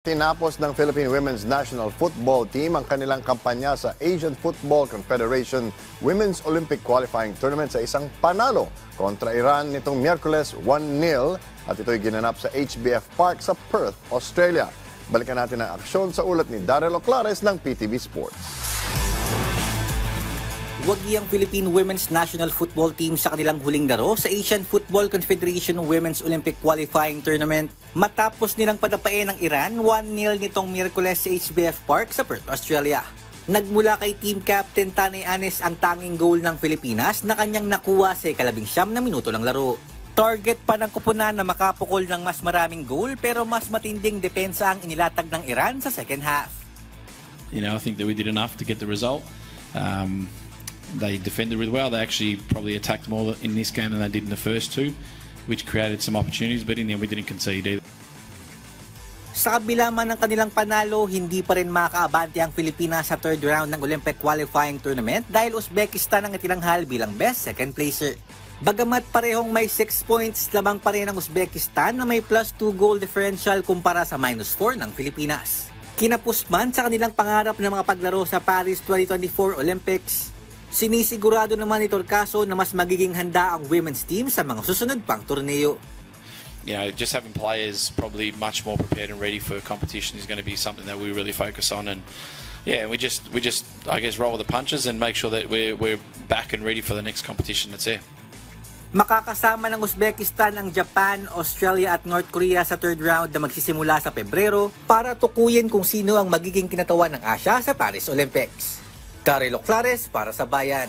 Tinapos ng Philippine Women's National Football Team ang kanilang kampanya sa Asian Football Confederation Women's Olympic Qualifying Tournament sa isang panalo kontra Iran nitong Miyerkules 1-0 at ito'y ginanap sa HBF Park sa Perth, Australia. Balikan natin ang aksyon sa ulat ni Daryl Oclares ng PTV Sports. Wagi ang Philippine Women's National Football Team sa kanilang huling laro sa Asian Football Confederation Women's Olympic Qualifying Tournament matapos nilang padapain ng Iran 1-0 nitong Miyerkules sa HBF Park sa Perth, Australia. Nagmula kay Team Captain Tanay Anes ang tanging goal ng Pilipinas na kanyang nakuha sa 19 na minuto ng laro. Target pa ng kupunan na makapukol ng mas maraming goal pero mas matinding depensa ang inilatag ng Iran sa second half. I think that we did enough to get the result. They defended really well. They actually probably attacked more in this game than they did in the first two, which created some opportunities, but in the end we didn't concede either. Sa kabila man ng kanilang panalo, hindi pa rin makaabante ang Pilipinas sa third round ng Olympic Qualifying Tournament dahil Uzbekistan ang itinanghal bilang best second placer. Bagamat parehong may 6 points, lamang pa rin ang Uzbekistan na may +2 goal differential kumpara sa -4 ng Pilipinas. Kinapos man sa kanilang pangarap ng mga paglaro sa Paris 2024 Olympics, sinisigurado naman ni Torcaso na mas magiging handa ang women's team sa mga susunod pang torneo. Just having players probably much more prepared and ready for competition is going to be something that we really focus on, and we just I guess roll with the punches and make sure that we're back and ready for the next competition that's there. Makakasama ng Uzbekistan ang Japan, Australia at North Korea sa third round na magsisimula sa Pebrero para tukuyin kung sino ang magiging kinatawan ng Asya sa Paris Olympics. Daryl Oclares para sa Bayan.